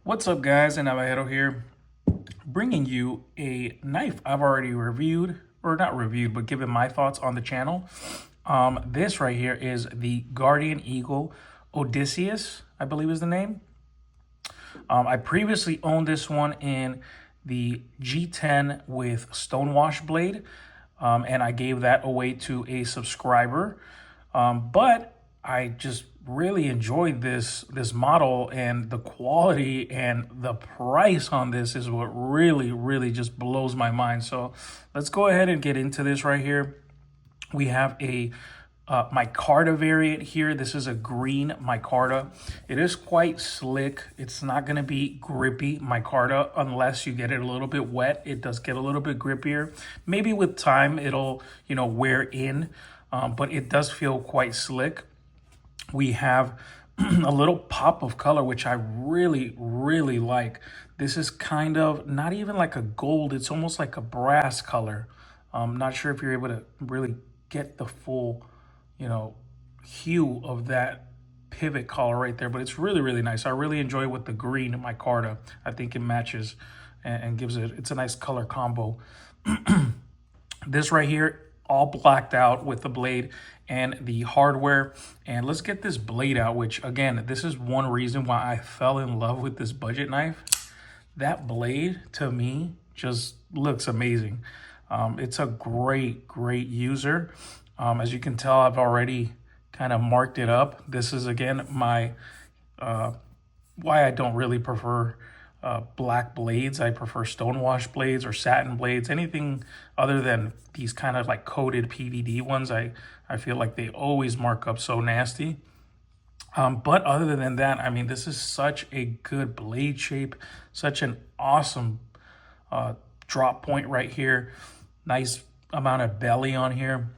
What's up, guys? And Navajero here, bringing you a knife I've already reviewed, or not reviewed, but given my thoughts on the channel. This right here is the Guardian Eagle Oddysseus, I believe is the name. I previously owned this one in the G10 with stonewash blade, and I gave that away to a subscriber. But I just really enjoyed this model, and the quality and the price on this is what really just blows my mind. So let's go ahead and get into this right here. We have a micarta variant here. This is a green micarta. It is quite slick. It's not going to be grippy micarta unless you get it a little bit wet. It does get a little bit grippier. Maybe with time it'll, wear in, but it does feel quite slick. We have a little pop of color, which I really like. This is kind of not even like a gold. It's almost like a brass color. I'm not sure if you're able to really get the full, hue of that pivot collar right there, but it's really nice. I really enjoy with the green micarta. I think it matches and gives it's a nice color combo. This right here, all blacked out with the blade and the hardware. And let's get this blade out, which again, this is one reason why I fell in love with this budget knife. That blade to me just looks amazing. It's a great user. As you can tell, I've already kind of marked it up. This is again my why I don't really prefer black blades. I prefer stonewash blades or satin blades. Anything other than these kind of like coated PVD ones, I feel like they always mark up so nasty. But other than that, I mean, this is such a good blade shape, such an awesome drop point right here. Nice amount of belly on here.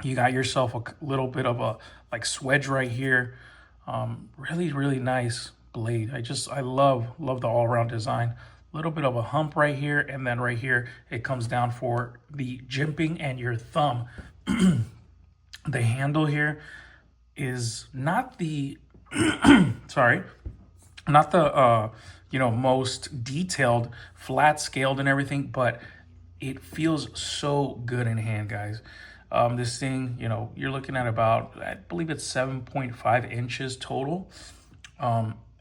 You got yourself a little bit of a like swedge right here. Really nice blade. I love the all-around design. A little bit of a hump right here, and then right here it comes down for the jimping and your thumb. The handle here is not the sorry, not the most detailed, flat scaled and everything, but it feels so good in hand, guys. This thing, you're looking at about, I believe it's 7.5 inches total.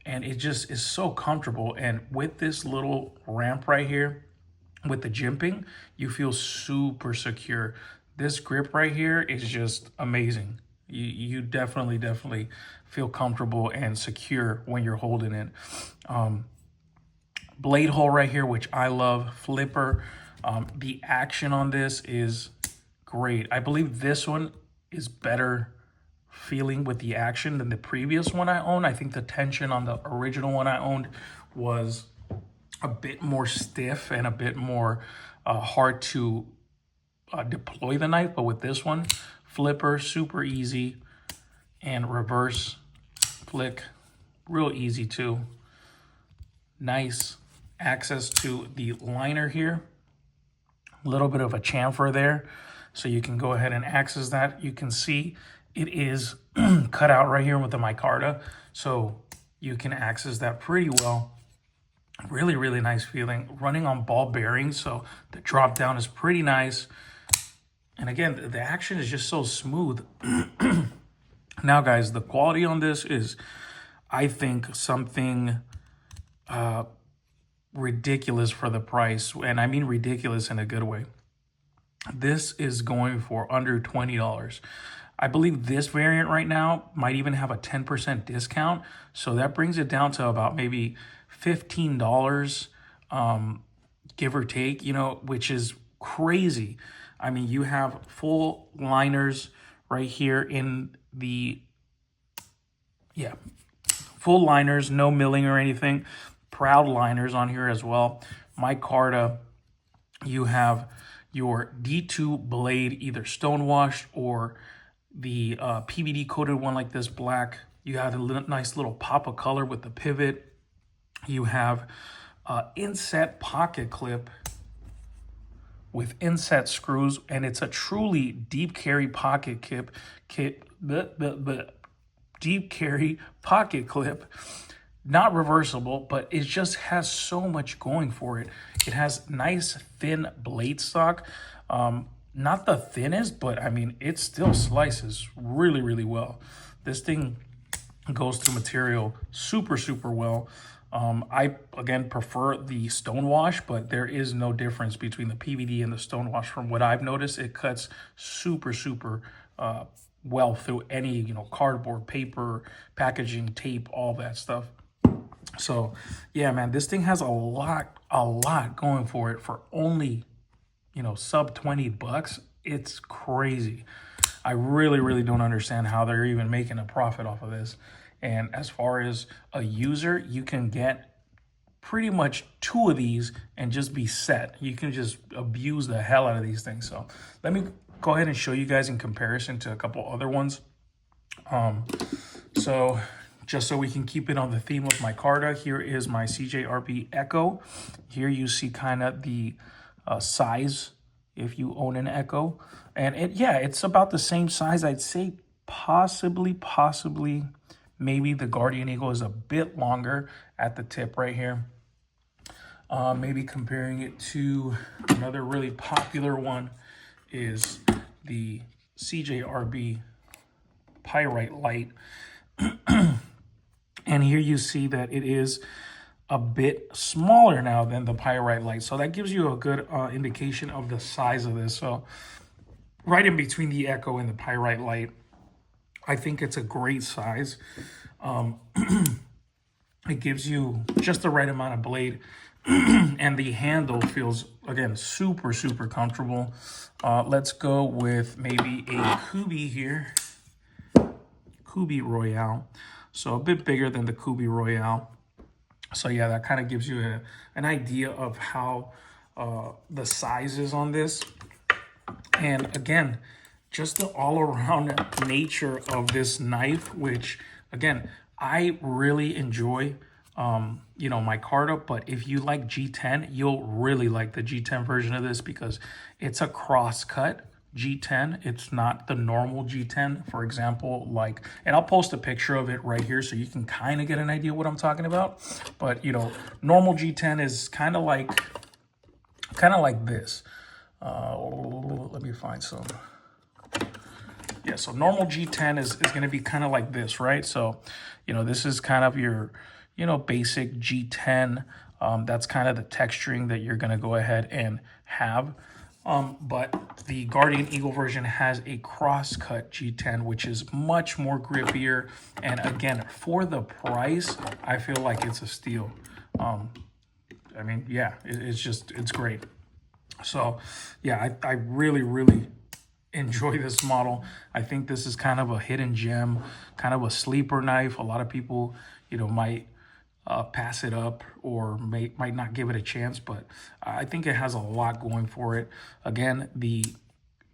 And it just is so comfortable. And with this little ramp right here, with the jimping, you feel super secure. This grip right here is just amazing. You definitely feel comfortable and secure when you're holding it. Blade hole right here, which I love. Flipper. The action on this is great. I believe this one is better feeling with the action than the previous one I owned. I think the tension on the original one I owned was a bit more stiff and a bit more hard to deploy the knife. But with this one, flipper, super easy, and reverse flick, real easy too. Nice access to the liner here. A little bit of a chamfer there, so you can go ahead and access that. You can see it is cut out right here with the micarta, so you can access that pretty well. Really nice feeling. Running on ball bearings, so the drop down is pretty nice. And again, the action is just so smooth. Now, guys, the quality on this is, I think, something ridiculous for the price. And I mean ridiculous in a good way. This is going for under $20. I believe this variant right now might even have a 10% discount. So that brings it down to about maybe $15, give or take, which is crazy. I mean, you have full liners right here in the, full liners, no milling or anything. Proud liners on here as well. Micarta, you have your D2 blade, either stonewashed or the PVD coated one like this, black. You have a nice little pop of color with the pivot. You have inset pocket clip with inset screws, and it's a truly deep carry pocket deep carry pocket clip. not reversible, but it just has so much going for it. It has nice thin blade stock. Not the thinnest, but I mean, it still slices really, really well. This thing goes through material super, super well. I, again, prefer the Stonewash, but there is no difference between the PVD and the Stonewash. From what I've noticed, it cuts super, super well through any, cardboard, paper, packaging, tape, all that stuff. So, yeah, man, this thing has a lot going for it for only, sub 20 bucks. It's crazy. I really, really don't understand how they're even making a profit off of this. And as far as a user, you can get pretty much 2 of these and just be set. You can just abuse the hell out of these things. So let me go ahead and show you guys in comparison to a couple other ones. So just so we can keep it on the theme of my Carta, here is my CJRB Echo. Here you see kind of the size if you own an Echo. And it's about the same size. I'd say possibly, maybe the Guardian Eagle is a bit longer at the tip right here. Maybe comparing it to another really popular one is the CJRB Pyrite Light. And here you see that it is a bit smaller now than the Pyrite Light. So that gives you a good indication of the size of this. So right in between the Echo and the Pyrite Light, I think it's a great size. It gives you just the right amount of blade. And the handle feels, again, super, super comfortable. Let's go with maybe a Kubi here. Kubi Royale. So a bit bigger than the Kubi Royale. So yeah, that kind of gives you an idea of how the size is on this. And again, just the all-around nature of this knife, which, again, I really enjoy, my Carta. But if you like G10, you'll really like the G10 version of this because it's a cross-cut G10. It's not the normal G10, for example, and I'll post a picture of it right here so you can kind of get an idea what I'm talking about. But, normal G10 is kind of like this. Let me find some. Yeah, so normal G10 is going to be kind of like this, right? So, this is kind of your, basic G10. That's kind of the texturing that you're going to go ahead and have. But the Guardian Eagle version has a cross-cut G10, which is much more grippier. And again, for the price, I feel like it's a steal. I mean, yeah, it's great. So, yeah, I really, really enjoy this model. I think this is kind of a hidden gem, kind of a sleeper knife. A lot of people, might pass it up or might not give it a chance, but I think it has a lot going for it. Again, the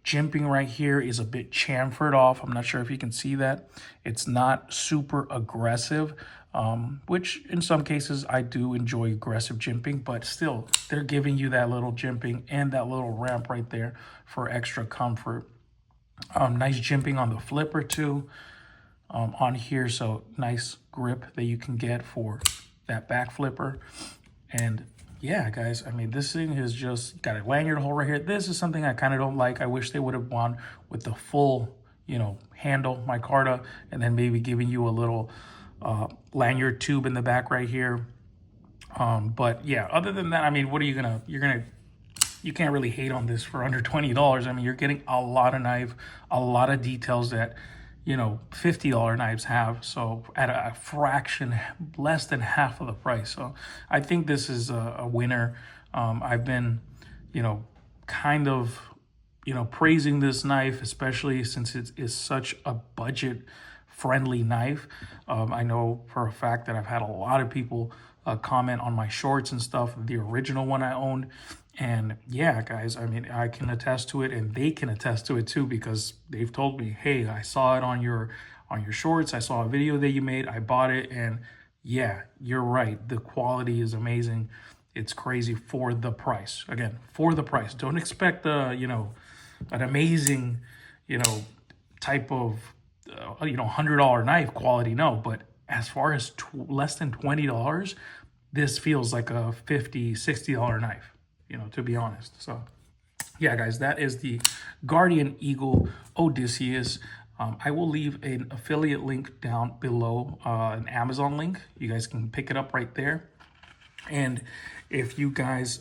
jimping right here is a bit chamfered off. I'm not sure if you can see that. It's not super aggressive, which in some cases I do enjoy aggressive jimping, but still they're giving you that little jimping and that little ramp right there for extra comfort. Nice jimping on the flipper too. On here, so nice grip that you can get for that back flipper. And yeah, guys, I mean, this thing has just got a lanyard hole right here. This is something I kind of don't like. I wish they would have gone with the full, handle, micarta, and then maybe giving you a little lanyard tube in the back right here. But yeah, other than that, I mean, what are you can't really hate on this for under $20. I mean, you're getting a lot of knife, a lot of details that, $50 knives have. So at a fraction, less than half of the price. So I think this is a winner. I've been, kind of, praising this knife, especially since it is such a budget friendly knife. I know for a fact that I've had a lot of people comment on my shorts and stuff, the original one I owned. And yeah, guys, I mean, I can attest to it, and they can attest to it too, because they've told me, hey, I saw it on your shorts. I saw a video that you made. I bought it, and yeah, you're right. The quality is amazing. It's crazy for the price. Again, for the price. Don't expect an amazing, type of $100 knife quality. No, but as far as less than $20, this feels like a $50, $60 knife, you know, to be honest. So yeah, guys, that is the Guardian Eagle Oddysseus. I will leave an affiliate link down below, an Amazon link. You guys can pick it up right there. And if you guys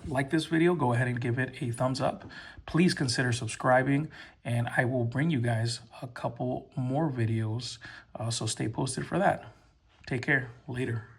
like this video, go ahead and give it a thumbs up. Please consider subscribing, and I will bring you guys a couple more videos. So stay posted for that. Take care. Later.